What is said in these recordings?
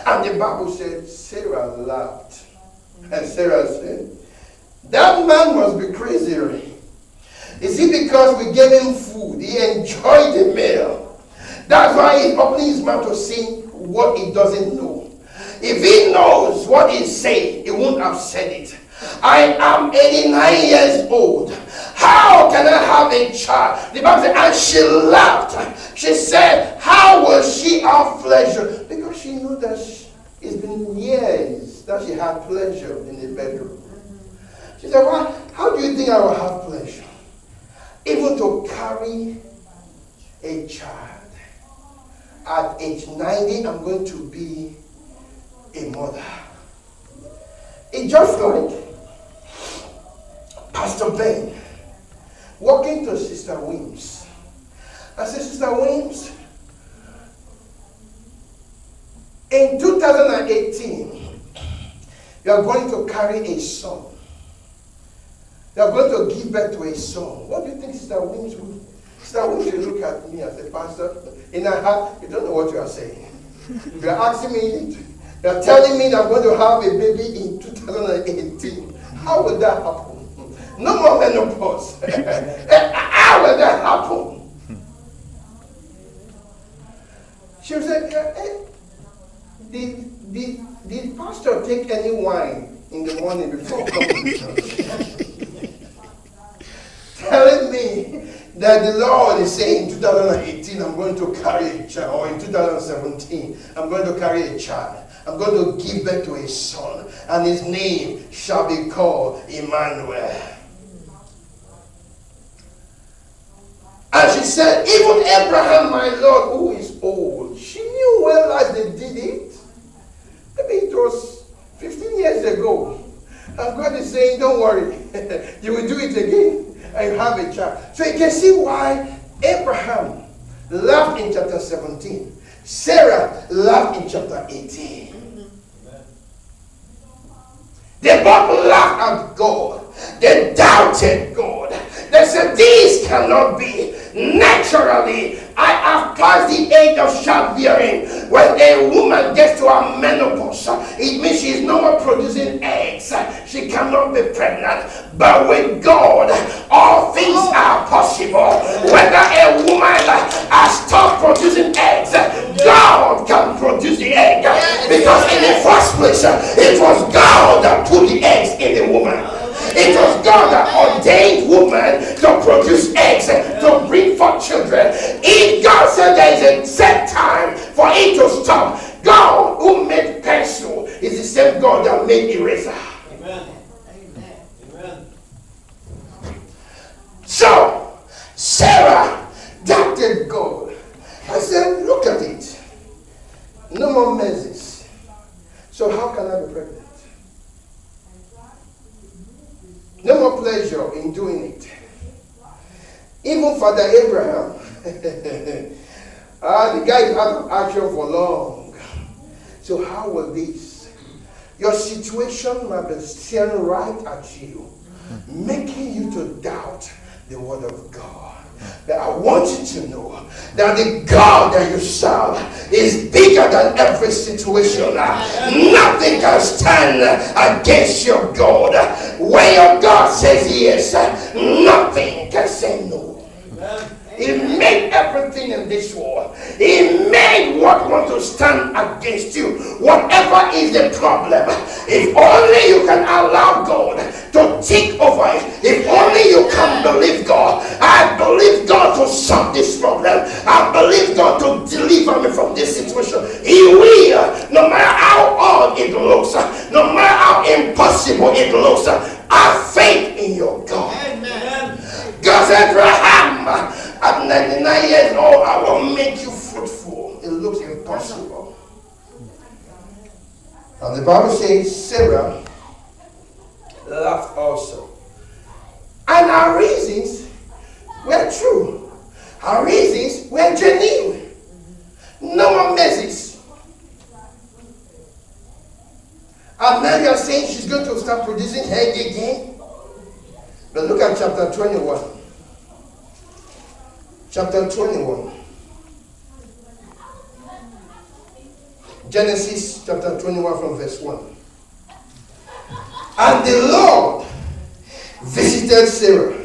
And the Bible said Sarah laughed. And Sarah said, that man must be crazy. Is it because we gave him food? He enjoyed the meal. That's why he's opening his mouth to say what he doesn't know. If he knows what he's saying, he won't have said it. I am 89 years old. How can I have a child? The Bible said, and she laughed. She said, how will she have pleasure? Because she knew that it's been years that she had pleasure in the bedroom. She said, well, how do you think I will have pleasure? Even to carry a child. At age 90, I'm going to be a mother. It's just like Pastor Ben walking to Sister Wims. I said, Sister Wims, in 2018, you are going to carry a son. You are going to give birth to a son. What do you think Sister Wims will? Sister Wims will look at me and say, Pastor, in her heart, you don't know what you are saying. You are asking me, you are telling me that I'm going to have a baby in 2018. How will that happen? No more menopause. How will that happen? She said, did pastor take any wine in the morning before coming to church? Telling me that the Lord is saying in 2018 I'm going to carry a child, or in 2017 I'm going to carry a child. I'm going to give birth to a son, and his name shall be called Emmanuel. And she said, even Abraham, my Lord, who is old, she knew well as they did it. Maybe it was 15 years ago. And God is saying, don't worry, you will do it again, and you have a child. So you can see why Abraham laughed in chapter 17. Sarah laughed in chapter 18. They both laughed at God. They doubted God. They said, this cannot be. Naturally, I have passed the age of childbearing. When a woman gets to her menopause, it means she is no more producing eggs. She cannot be pregnant. But with God, all things are possible. Whether a woman has stopped producing eggs, God can produce the egg. Because in the first place, it was God that put the eggs in the woman. It was God that ordained woman to produce eggs, to bring forth children. If God said there is a set time for it to stop, God who made pencil is the same God that made eraser. Amen. Amen. So, Sarah doubted God. I said, look at it. No more messes. So how can I be pregnant? No more pleasure in doing it. Even Father Abraham, the guy is out of action for long. So how will this? Your situation might be staring right at you, making you to doubt the word of God. But I want you to know that the God that you serve is bigger than every situation. Nothing can stand against your God. When your God says yes, nothing can say no. He made everything in this world. He made what want to stand against you. Whatever is the problem, if only you can allow God to take over it. If only you can believe God. I believe God to solve this problem. I believe God to deliver me from this situation. He will, no matter how odd it looks, no matter how impossible it looks. Have faith in your God. Amen. God said, Abraham, at 99 years old, I will make you fruitful. It looks impossible. And the Bible says Sarah laughed also. And her reasons were true. Her reasons were genuine. No more messes. And now you are saying she's going to start producing egg again. But look at chapter 21. Chapter 21. Genesis chapter 21 from verse 1. And the Lord visited Sarah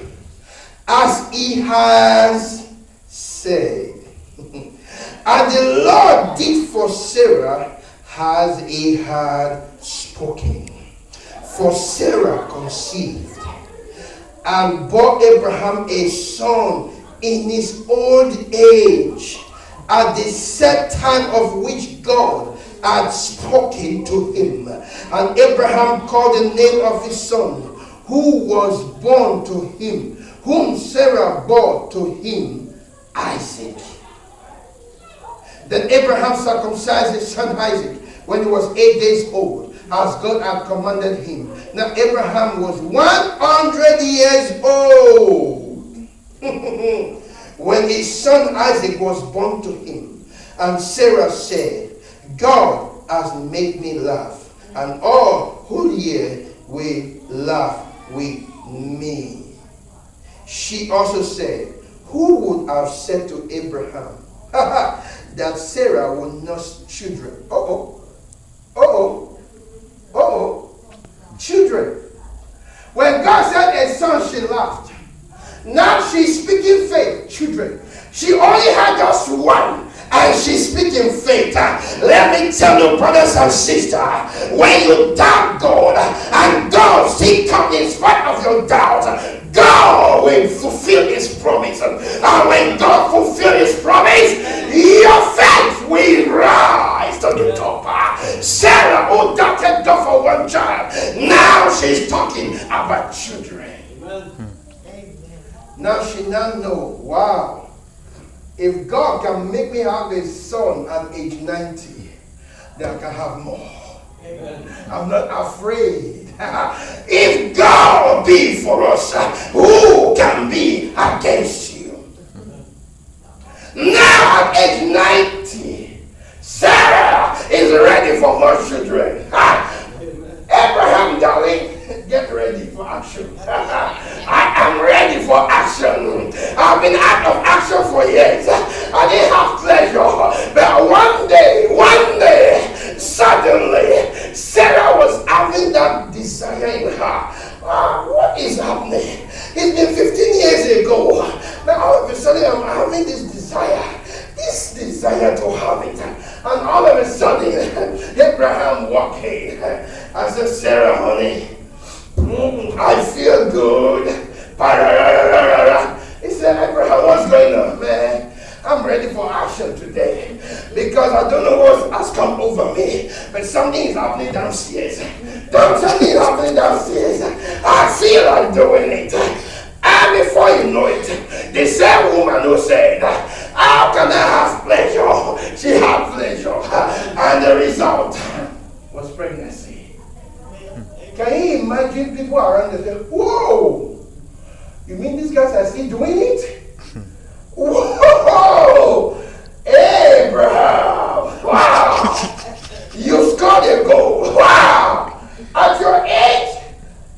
as he has said. And the Lord did for Sarah as he had spoken. For Sarah conceived and bore Abraham a son in his old age, at the set time of which God had spoken to him. And Abraham called the name of his son, who was born to him, whom Sarah bore to him, Isaac. Then Abraham circumcised his son Isaac when he was 8 days old, as God had commanded him. Now Abraham was 100 years old when his son Isaac was born to him. And Sarah said, God has made me laugh, and all who hear will laugh with me. She also said, who would have said to Abraham that Sarah would nurse children? Children. When God said a son, she laughed. Now she's speaking faith. Children. She only had just one, and she's speaking faith. Let me tell you, brothers and sisters, when you doubt God, and God still comes in spite of your doubt, God will fulfill his promise. And when God fulfills his promise, your faith will rise to the top. Sarah, who doubted God for one child, now she's talking about children. Amen. Now she now knows, wow, if God can make me have a son at age 90, then I can have more. Amen. I'm not afraid. If God be for us, who can be against you? Now at age 90, Sarah is ready for more children. Abraham, darling, get ready for action. I am ready for action. I've been out of action for years. I didn't have pleasure. But one day, suddenly, Sarah was having that desire in her. What is happening? It's been 15 years ago. Now all of a sudden I'm having this desire to have it. And all of a sudden, Abraham walked in. I said, Sarah, honey, I feel good. He said, Abraham, what's going on, man? I'm ready for action today because I don't know what has come over me, but something is happening downstairs. Something is happening downstairs. I feel like doing it. And before you know it, the same woman who said, how can I have pleasure? She had pleasure. And the result was pregnancy. Can you imagine people around and say, whoa, you mean these guys are still doing it? Whoa! Abraham! Wow! You scored a goal! Wow! At your age,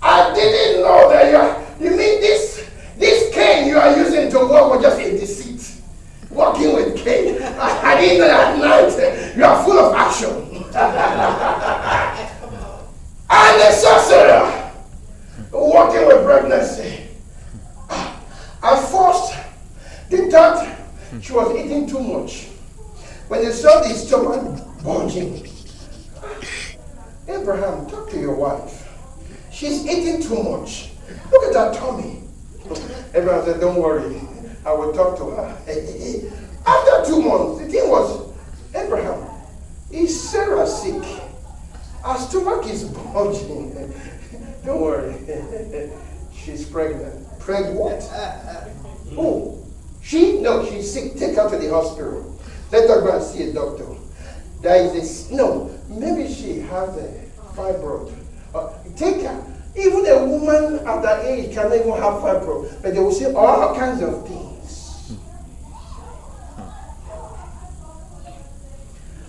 I didn't know that you mean this cane you are using to work was just a deceit. Working with cane. I didn't know that at night you are full of action. And the sorcerer working with pregnancy. At first, they thought she was eating too much. When they saw the stomach bulging, Abraham, talk to your wife. She's eating too much. Look at her tummy. Abraham said, don't worry. I will talk to her. After 2 months, the thing was, Abraham, is Sarah sick? Her stomach is bulging. Don't worry. She's pregnant. Pregnant what? Oh. She's sick. Take her to the hospital. Let her go and see a doctor. There is this, maybe she has a fibroid. Take her. Even a woman at that age cannot even have fibroid. But they will say all kinds of things.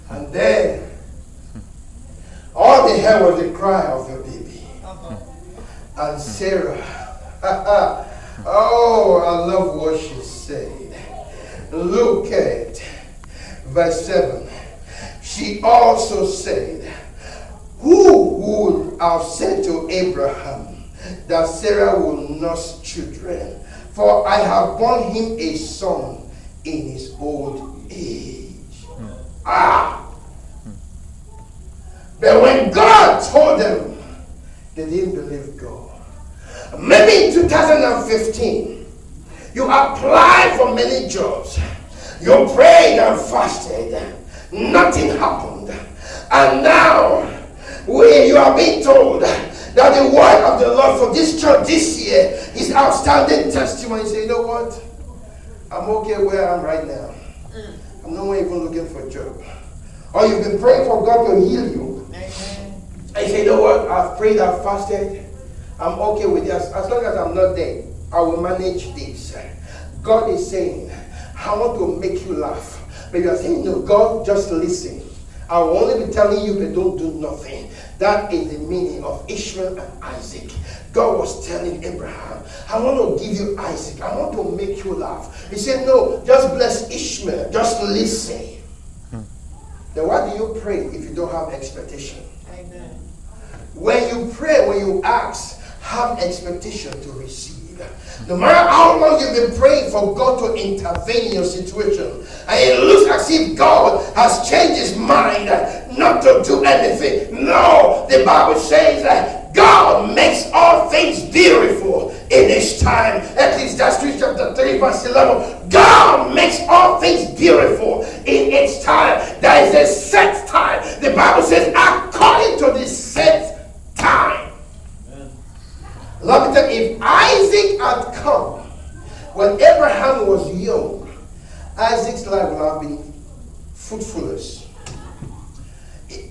And then, all they heard was the cry of the baby. And Sarah, oh, I love what she said. Look at verse 7. She She also said, who would have said to Abraham that Sarah will nurse children? For I have borne him a son in his old age. But when God told them, they didn't believe God. Maybe in 2015, you applied for many jobs. You prayed and fasted. Nothing happened. And now, you are being told that the word of the Lord for this church this year is outstanding testimony. You say, you know what? I'm okay where I am right now. I'm not even looking for a job. Or you've been praying for God to heal you. And you say, you know what? I've prayed, I've fasted. I'm okay with this. As long as I'm not dead, I will manage this. God is saying, I want to make you laugh. But you are saying, no, God, just listen. I will only be telling you, but don't do nothing. That is the meaning of Ishmael and Isaac. God was telling Abraham, I want to give you Isaac. I want to make you laugh. He said, no, just bless Ishmael. Just listen. Then why do you pray if you don't have expectation? Amen. When you pray, when you ask, have expectation to receive. No matter how long you've been praying for God to intervene in your situation, and it looks as if God has changed his mind not to do anything. No, the Bible says that God makes all things beautiful in his time. Ecclesiastes chapter 3 verse 11. God makes all things beautiful in its time. There is a set time. The Bible says according to the set time. Let me tell you, if Isaac had come when Abraham was young, Isaac's life would have been fruitfulness.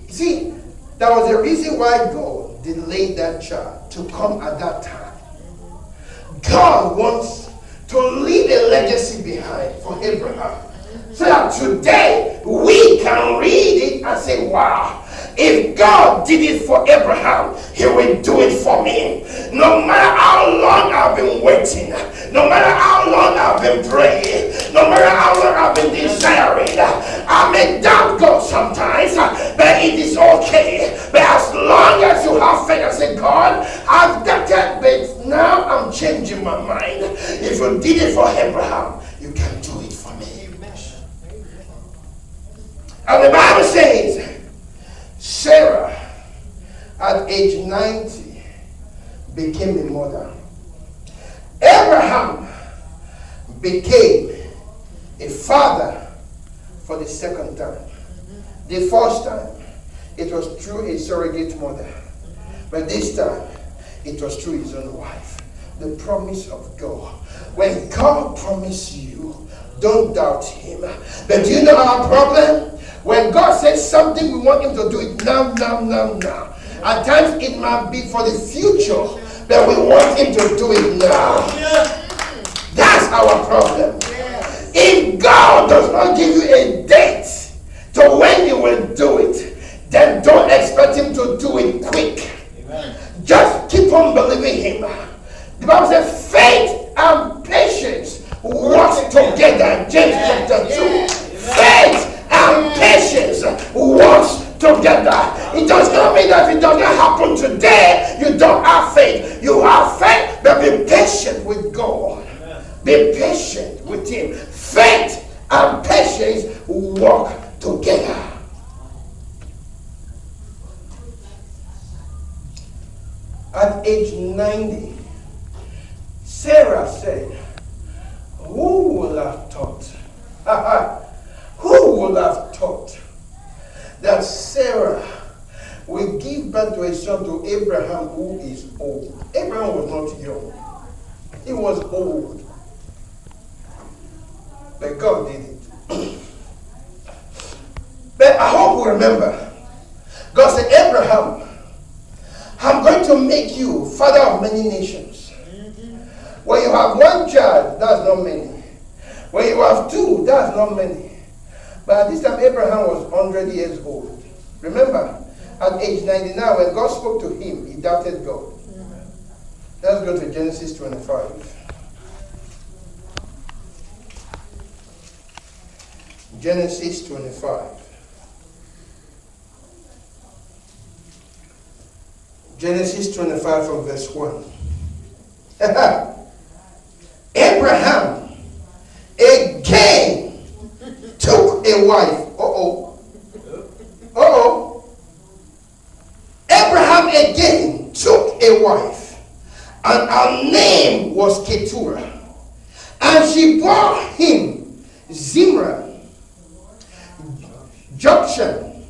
See, there was a reason why God delayed that child to come at that time. God wants to leave a legacy behind for Abraham. So that today we can read it and say, wow, if God did it for Abraham, he will do it for me. No matter how long I've been waiting, no matter how long I've been praying, no matter how long I've been desiring, I may doubt God sometimes, but it is okay. But as long as you have faith and say, God, I've doubted, but now I'm changing my mind. If you did it for Abraham, you can do it for me. And the Bible says, Sarah, at age 90, became a mother. Abraham became a father for the second time. The first time, it was through a surrogate mother. But this time, it was through his own wife. The promise of God. When God promised you, don't doubt him. But do you know our problem? When God says something, we want him to do it now. At times it might be for the future, but we want him to do it now. That's our problem. If God does not give you a date to when he will do it, then don't expect him to do it quick. Amen. Just keep on believing him. The Bible says faith and patience work together. James chapter 2. Faith and patience works together. It does not mean that if it doesn't happen today, you don't have faith. You have faith, but be patient with God. Be patient with him. Faith and patience work together. At age 90, Sarah said, who would have thought? Who would have thought that Sarah will give birth to a son to Abraham who is old? Abraham was not young. He was old. But God did it. But I hope we remember. God said, Abraham, I'm going to make you father of many nations. When you have one child, that's not many. When you have two, that's not many. But at this time, Abraham was 100 years old. Remember, at age 99, when God spoke to him, he doubted God. Let's go to Genesis 25. Genesis 25. Genesis 25 from verse 1. Abraham again took a wife. Abraham again took a wife, and her name was Keturah. And she bore him Zimran, Jokshan,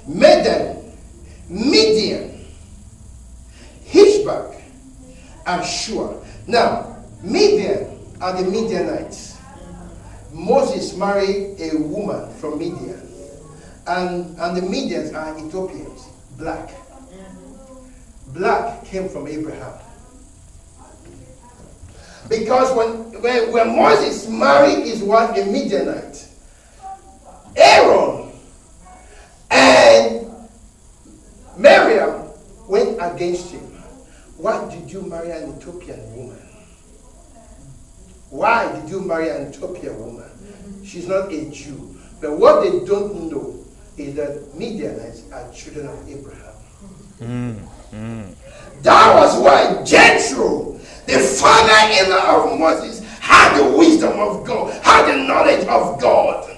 Medan, Midian, Ishbak, and Shua. Now, Midian are the Midianites. Moses married a woman from Midian. And the Midians are Ethiopians, black. Black came from Abraham. Because when Moses married his wife, a Midianite, Aaron and Miriam went against him. Why did you marry an Ethiopian woman? Why did you marry an Ethiopian woman? She's not a Jew. But what they don't know is that Midianites are children of Abraham. That was why Jethro, the father-in-law of Moses, had the wisdom of God, had the knowledge of God.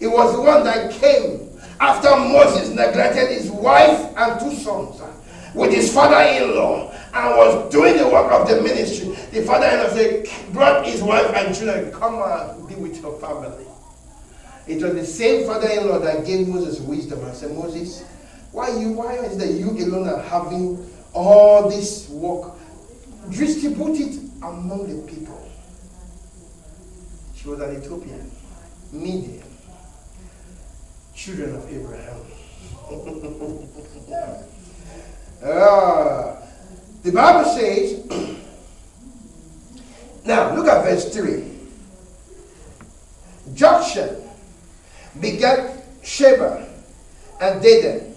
He was the one that came after Moses neglected his wife and 2 sons with his father-in-law and was doing the work of the ministry. The father-in-law said, brought his wife and children, come and be with your family. It was the same father-in-law that gave Moses wisdom and said, Moses, why is it that you alone are having all this work? Distribute it among the people. She was an Ethiopian, Midian, children of Abraham. The Bible says, now look at verse 3. Jokshan begat Sheba and Dedan.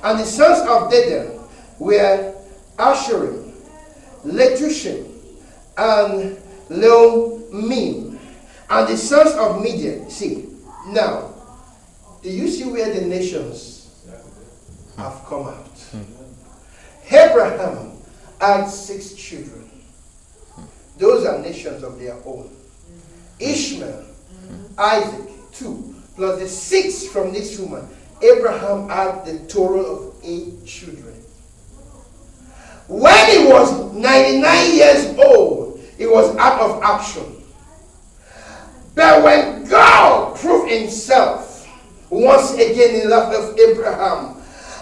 And the sons of Dedan were Asherim, Letushim, and Leomim. And the sons of Midian. See, now, do you see where the nations have come out? Abraham had 6 children. Those are nations of their own. Ishmael, Isaac, 2, plus the 6 from this woman. Abraham had the total of 8 children. When he was 99 years old, he was out of action. But when God proved himself once again in the life of Abraham,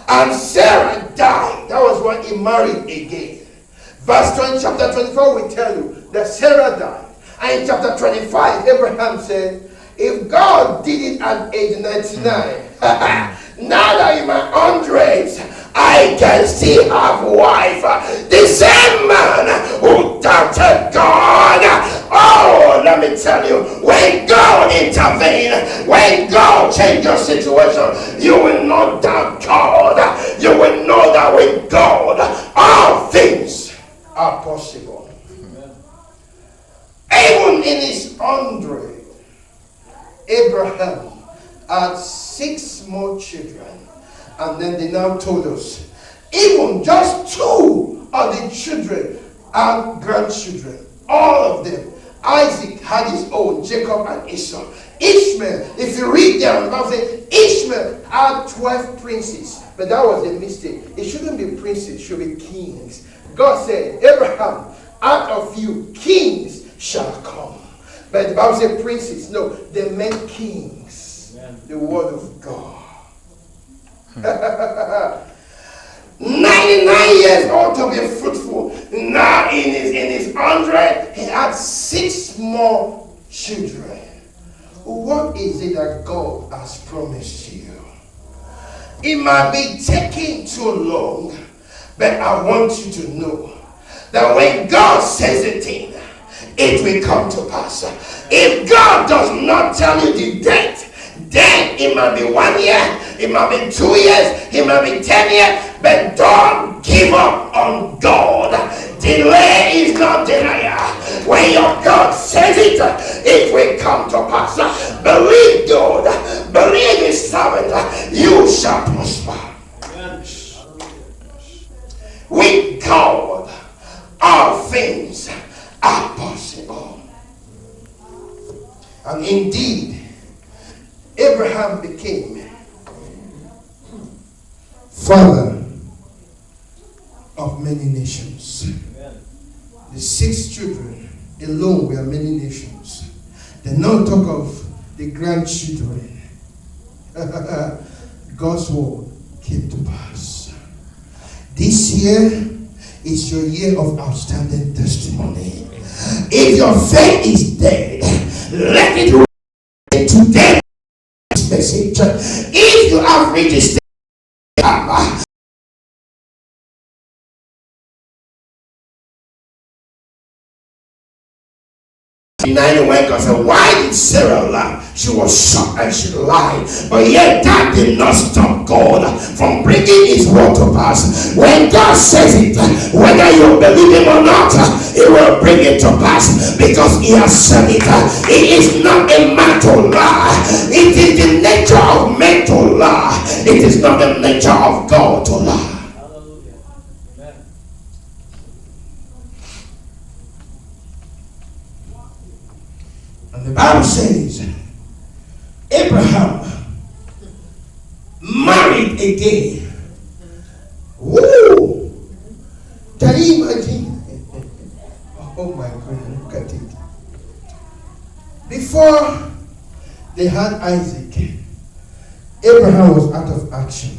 and Sarah died, that was when he married again. Verse 20, chapter 24 will tell you that Sarah died. And in chapter 25, Abraham said, if God did it at age 99, now that in my 100s, I can still have a wife. The same man who doubted God. Oh, let me tell you, when God intervenes, when God changes your situation, you will not doubt God. You will know that with God, all things are possible. Even in his 100, Abraham had 6 more children. And then they now told us, even just 2 of the children are grandchildren. All of them. Isaac had his own, Jacob and Esau. Ishmael, if you read down, the Bible says Ishmael had 12 princes. But that was a mistake. It shouldn't be princes, it should be kings. God said, Abraham, out of you kings shall come. But the Bible said princes. No, they meant kings. Amen. The word of God. 99 years old to be fruitful. Now in his 100, he had 6 more children. What is it that God has promised you? It might be taking too long, but I want you to know that when God says a thing, it will come to pass. If God does not tell you the date, then it might be 1 year, it might be 2 years, it might be 10 years, but don't give up on God. Delay is not denial. When your God says it, it will come to pass. Believe God, believe his servant, you shall prosper. With God, all things are possible. And indeed, Abraham became father of many nations. The 6 children alone were many nations. Then not talk of the grandchildren. God's word came to pass. This year is your year of outstanding testimony. If your faith is dead, let it ring today. Message. If you have reached when God said, why did Sarah lie? She was shocked and she lied. But yet that did not stop God from bringing his word to pass. When God says it, whether you believe him or not, he will bring it to pass because he has said it. It is not a man to lie. It is the nature of men to lie. It is not the nature of God to lie. The Bible says Abraham married again. Woo! Can you imagine? Oh my goodness, look at it. Before they had Isaac, Abraham was out of action.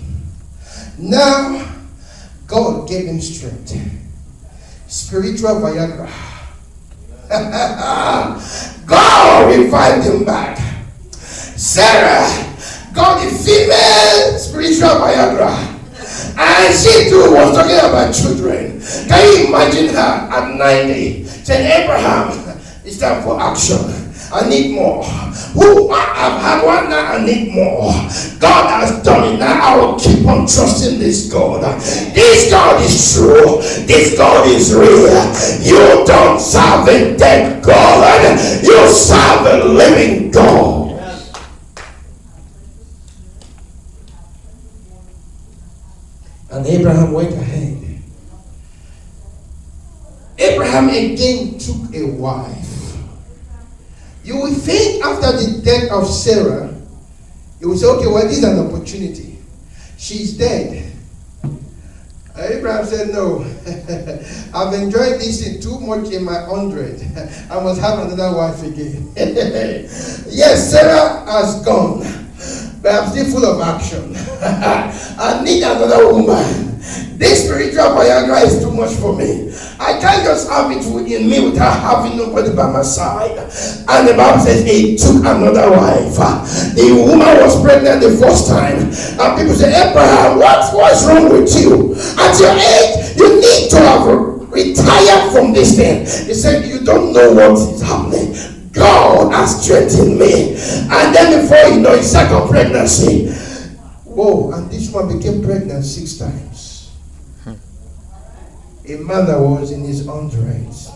Now God gave him strength. Spiritual Viagra. God revived him back. Sarah got the female spiritual Viagra, and she too was talking about children. Can you imagine her at 90 saying, Abraham, it's time for action. I need more. Who I've had one now, I need more. God has done it. Now I will keep on trusting this God. This God is true. This God is real. You don't serve a dead God. You serve a living God. And Abraham went ahead. Abraham again took a wife. You will think after the death of Sarah, you will say, okay, well, this is an opportunity. She's dead. Abraham said, no, I've enjoyed this thing too much in my 100. I must have another wife again. Yes, Sarah has gone, but I'm still full of action. I need another woman. This spiritual Viagra is too much for me. I can't just have it in me without having nobody by my side. And the Bible says he took another wife. The woman was pregnant the first time. And people say, Abraham, what's wrong with you? At your age, you need to have retired from this thing. He said, you don't know what is happening. God has strengthened me. And then before you know, his second pregnancy. Whoa, and this one became pregnant 6 times. A man that was in his 100s.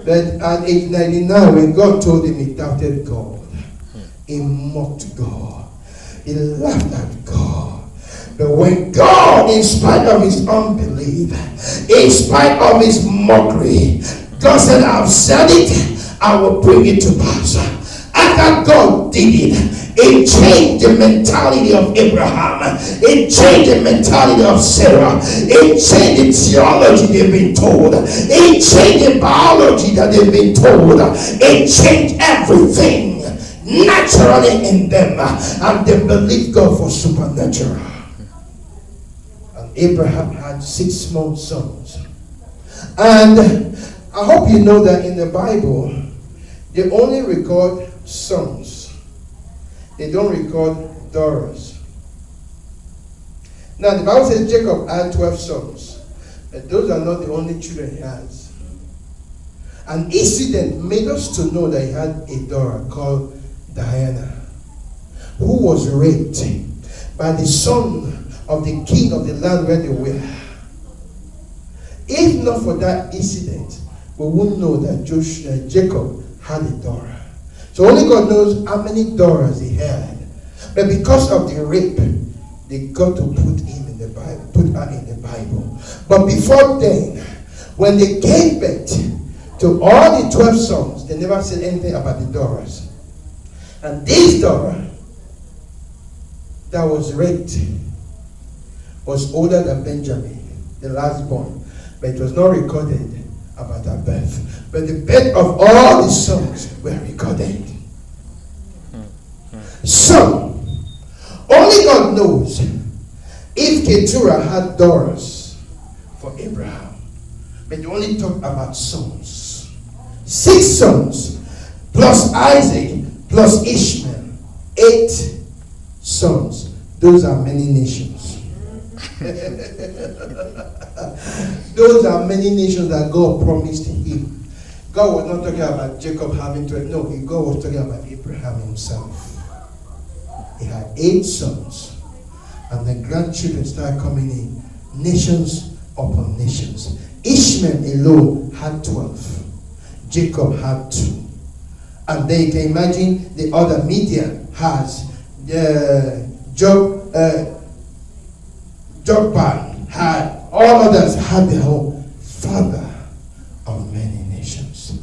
But at age 99, when God told him he doubted God, he mocked God, he laughed at God. But when God, in spite of his unbelief, in spite of his mockery, God said, I've said it, I will bring it to pass. After God did it, it changed the mentality of Abraham. It changed the mentality of Sarah. It changed the theology they've been told. It changed the biology that they've been told. It changed everything naturally in them. And they believed God for supernatural. And Abraham had 6 small sons. And I hope you know that in the Bible, they only record sons. They don't record daughters. Now the Bible says Jacob had 12 sons, but those are not the only children he has. An incident made us to know that he had a daughter called Diana, who was raped by the son of the king of the land where they were. If not for that incident, we wouldn't know that Jacob had a daughter. So only God knows how many daughters he had. But because of the rape, they got to put him in the Bible, put her in the Bible. But before then, when they gave birth to all the 12 sons, they never said anything about the daughters. And this daughter that was raped was older than Benjamin, the last born. But it was not recorded about her birth. But the birth of all the sons were recorded. So, only God knows if Keturah had daughters for Abraham. But they only talk about sons. 6 sons, plus Isaac, plus Ishmael. 8 sons. Those are many nations. Those are many nations that God promised him. God was not talking about Jacob having 12. No, God was talking about Abraham himself. He had 8 sons. And the grandchildren started coming in. Nations upon nations. Ishmael alone had 12. Jacob had 2. And then you can imagine the other. Midian has Jokban had, all others had their own. Father of many nations.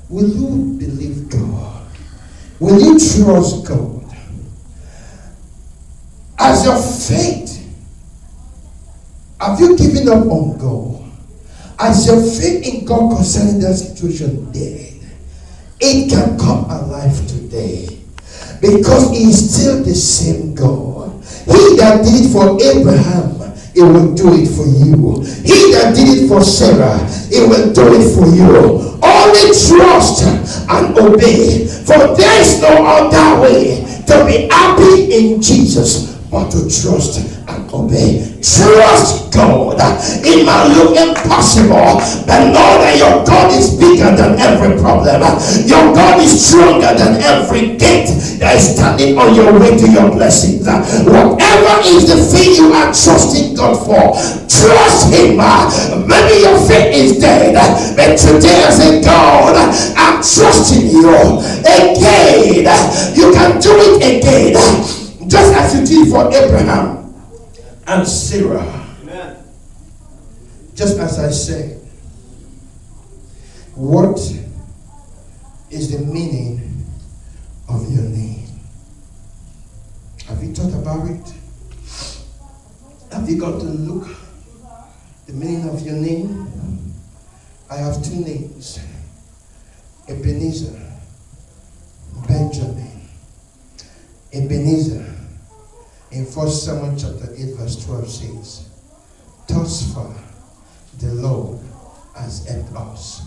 Will you believe God? Will you trust God? As your faith, have you given up on God? As your faith in God concerning that situation dead, it can come alive today. Because he is still the same God. He that did it for Abraham, he will do it for you. He that did it for Sarah, he will do it for you. Only trust and obey. For there is no other way to be happy in Jesus but to trust and obey. Trust God. It might look impossible, but know that your God is bigger than every problem. Your God is stronger than every gate that is standing on your way to your blessings. Whatever is the thing you are trusting God for, trust him. Maybe your faith is dead, but today I say, God, I'm trusting you again. You can do it again, just as you did for Abraham and Sarah. Amen. Just as I said, what is the meaning of your name? Have you thought about it? Have you got to look the meaning of your name? I have 2 names. Ebenezer, Benjamin. Ebenezer in 1 Samuel chapter 8 verse 12 says, thus far the Lord has helped us.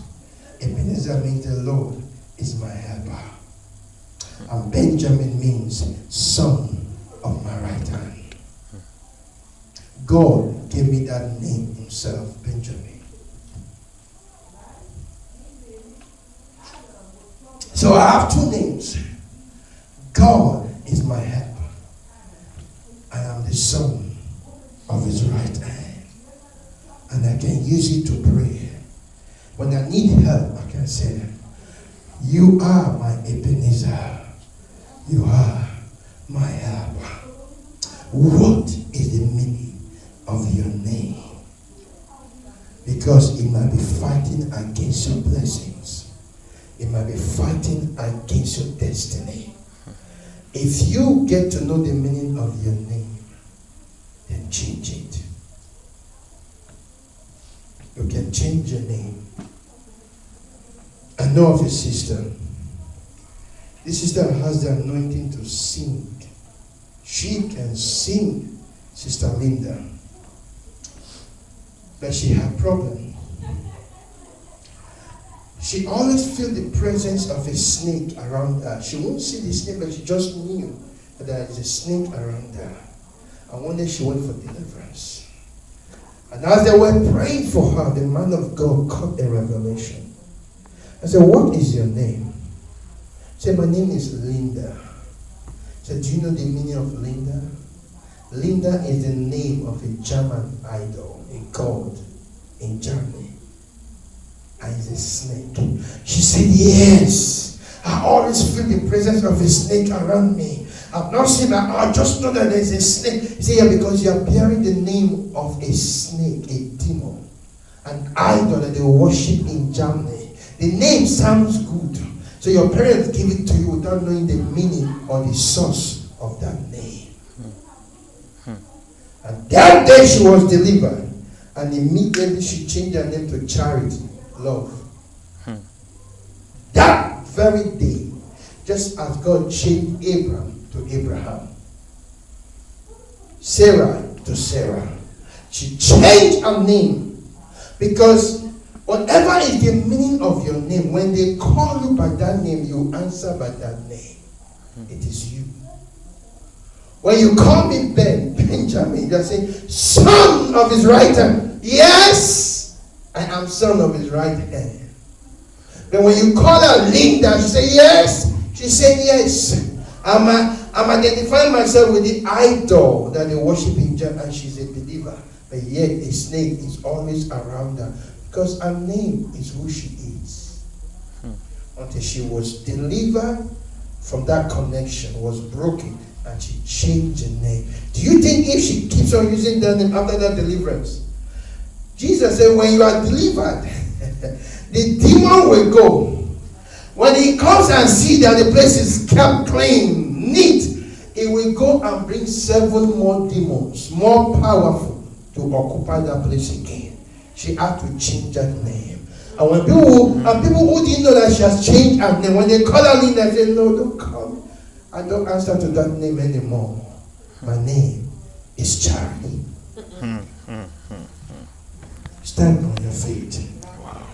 Ebenezer means the Lord is my helper. And Benjamin means son of my right hand. God gave me that name himself, Benjamin. So I have 2 names. God is my helper. I am the son of his right hand. And I can use it to pray. When I need help, I can say, you are my Ebenezer. You are my helper. What is the meaning of your name? Because it might be fighting against your blessings. It might be fighting against your destiny. If you get to know the meaning of your name, then change it. You can change your name. I know of a sister. This sister has the anointing to sing. She can sing, Sister Linda. But she had a problem. She always felt the presence of a snake around her. She won't see the snake, but she just knew that there is a snake around her. And one day she went for deliverance. And as they were praying for her, the man of God got a revelation. I said, what is your name? She said, my name is Linda. I said, do you know the meaning of Linda? Linda is the name of a German idol, a god in Germany. And it's a snake. She said, yes. I always feel the presence of a snake around me. I've not seen that. I just know that there's a snake. He said, yeah, because you are bearing the name of a snake, a demon. an idol that they worship in Germany. The name sounds good. So your parents give it to you without knowing the meaning or the source of that name. And that day she was delivered. And immediately she changed her name to Charity, love. That very day, just as God changed Abram to Abraham, Sarah to Sarah, she changed her name. Because whatever is the meaning of your name, when they call you by that name, you answer by that name. It is you. When you call me Benjamin, you are saying, son of his right hand. Yes, I am son of his right hand. But when you call her Linda, she say yes. She said yes. I'm identifying myself with the idol that they worship in Japan, and she's a believer. But yet a snake is always around her because her name is who she is. Until she was delivered from that connection, was broken, and she changed her name. Do you think if she keeps on using that name after that deliverance? Jesus said, when you are delivered, the demon will go. When he comes and see that the place is kept clean, neat, he will go and bring 7 more demons, more powerful, to occupy that place again. She had to change that name. And when people who didn't know that she has changed her name, when they call her in, they say, no, don't come. I don't answer to that name anymore. My name is Charity. Stand on your feet. Wow.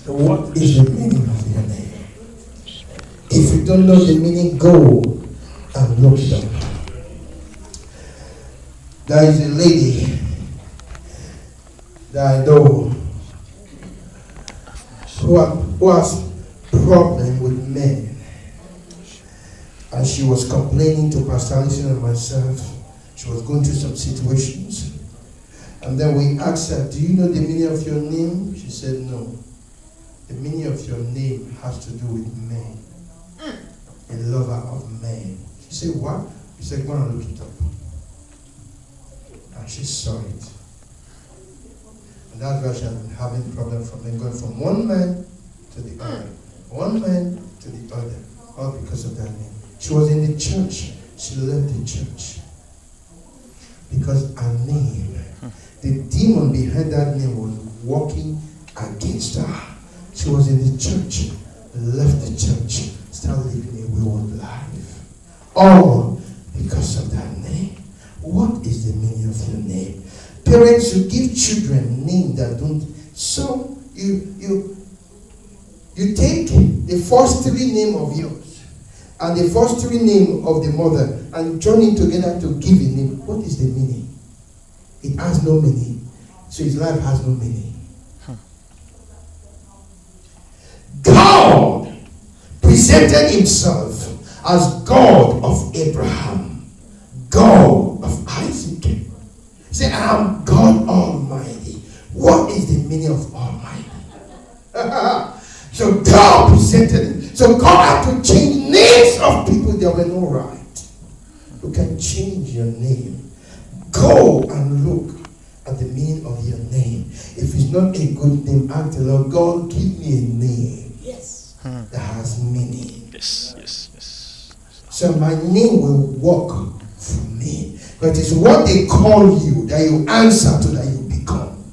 What is the meaning of your name? If you don't know the meaning, go and look it up. There is a lady that I know who has problem with men. And she was complaining to Pastor Alison and myself. She was going through some situations. And then we asked her, do you know the meaning of your name? She said, no. The meaning of your name has to do with men. A lover of men. She said, what? He said, go and look it up. And she saw it. And that's why she has been having problems from men, going from one man to the other. One man to the other. All because of that name. She was in the church. She left the church. Because her name, the demon behind that name was working against her. She was in the church, left the church, started living a wayward life. All because of that name. What is the meaning of your name? Parents, you give children names that don't. So you take the first 3 names of yours and the first 3 names of the mother and join it together to give a name. What is the meaning? It has no meaning. So his life has no meaning. God presented himself as God of Abraham, God of Isaac. He said, I am God Almighty. What is the meaning of Almighty? So God presented him. So God had to change names of people that were not right. You can change your name. Go and look at the meaning of your name. If it's not a good name, ask the Lord, God, give me a name that has meaning. Yes. So my name will work for me. But it is what they call you that you answer to, that you become.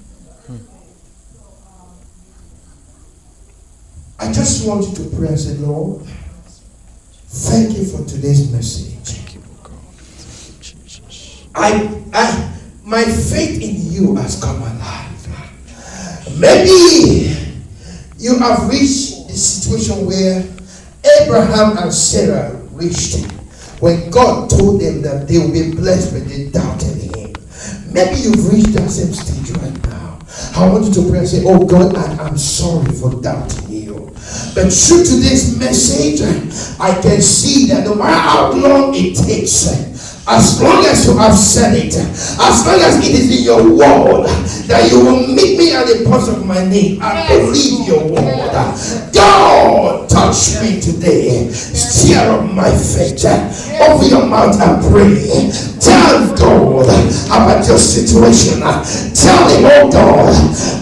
I just want you to pray and say, Lord, thank you for today's message. Thank you, God. Thank you, Jesus. My faith in you has come alive. Maybe you have reached the situation where Abraham and Sarah reached when God told them that they will be blessed, but they doubted him. Maybe you've reached that same stage right now. I want you to pray and say, oh God, I am sorry for doubting you. But through today's message, I can see that no matter how long it takes, As long as you have said it, as long as it is in your word that you will meet me at the point of my need, I believe your word. God, touch me today. Stir up my faith. Open your mouth and pray. Tell God about your situation. Tell him, oh God,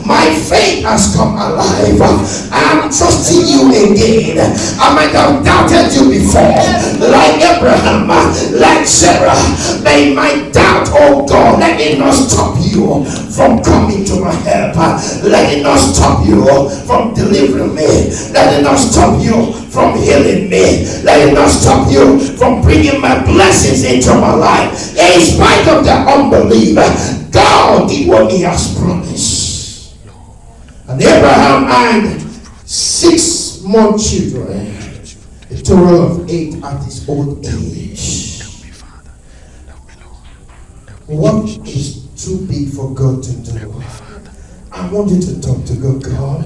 my faith has come alive. I am trusting you again. I might have doubted you before, like Abraham, like Sarah. May my doubt, oh God, let it not stop you from coming to my help. Let it not stop you from delivering me. Let it not stop you from healing me. Let it not stop you from bringing my blessings into my life. In spite of the unbelief, God did what he has promised. And Abraham had 6 more children, a total of 8 at his old age. What is too big for God to do? I want you to talk to God. God,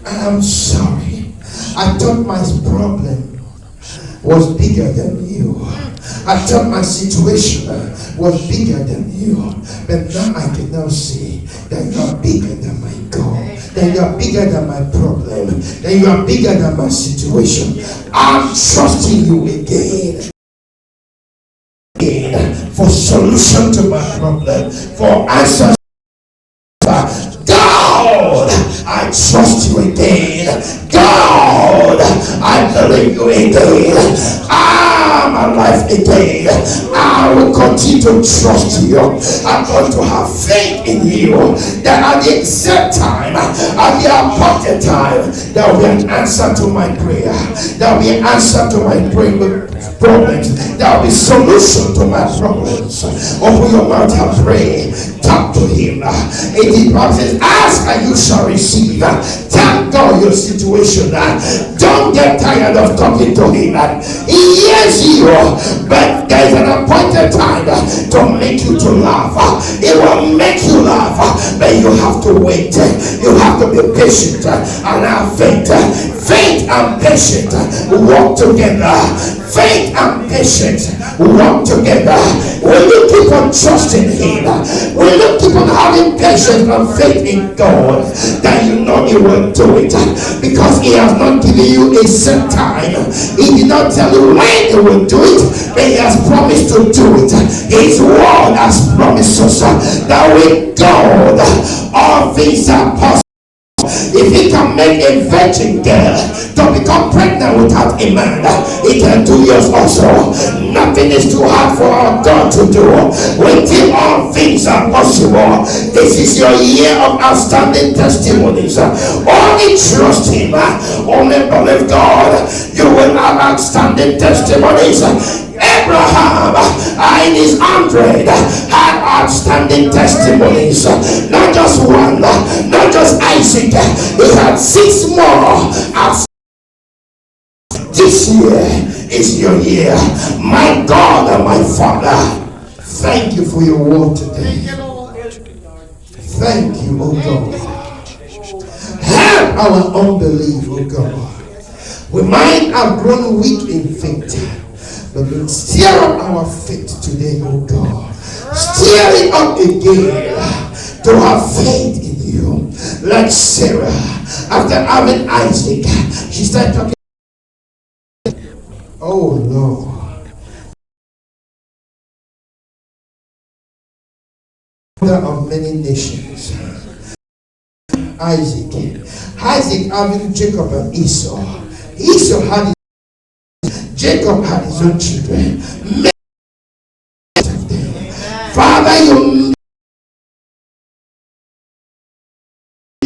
and I'm sorry. I thought my problem was bigger than you. I thought my situation was bigger than you. But now I can now see that you are bigger than my God. That you are bigger than my problem. That you are bigger than my situation. I'm trusting you again. For solution to my problem. For answers. God, I trust you again. God, I believe you again. I'm alive again. I will continue to trust you. I'm going to have faith in you that at the exact time, at the appointed time, there will be an answer to my prayer. There will be an answer to my problems. There will be solution to my problems. Open your mouth and pray. Talk to him. It is says, ask and you shall receive. Tell God your situation. Don't get tired of talking to him. He hears you, but there is an appointed time to make you to laugh. It will make you laugh, but you have to wait. You have to be patient and have faith. Faith and patience walk together. Faith and patience walk together. Will you keep on trusting him? Will you keep on having patience and faith in God that you know he will do it? Because he has not given you a set time. He did not tell you when he will do it, but he has promised to do it. His word has promised us that with God all things are possible. If he can make a virgin girl to become pregnant without a man, he can do yours also. Nothing is too hard for our God to do. With him all things are possible. This is your year of outstanding testimonies. Only trust him. Only believe God. You will have outstanding testimonies. Abraham in his 100 had outstanding testimonies. Not just one, not just Isaac. He had 6 more. This year is your year. My God and my Father, thank you for your word today. Thank you, oh God. Help our unbelief, oh God. We might have grown weak in faith, but stir up our faith today, oh God. Stir it up again to have faith in you. Like Sarah, after having Isaac, she started talking. Oh Lord, Father of many nations. Isaac having Jacob and Esau. Esau had Jacob had his own children. Father,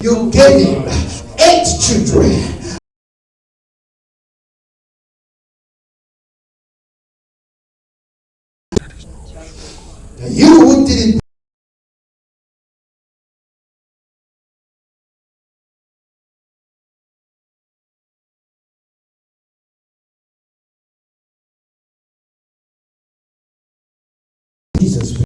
you gave him 8 children. You who did it Jesus.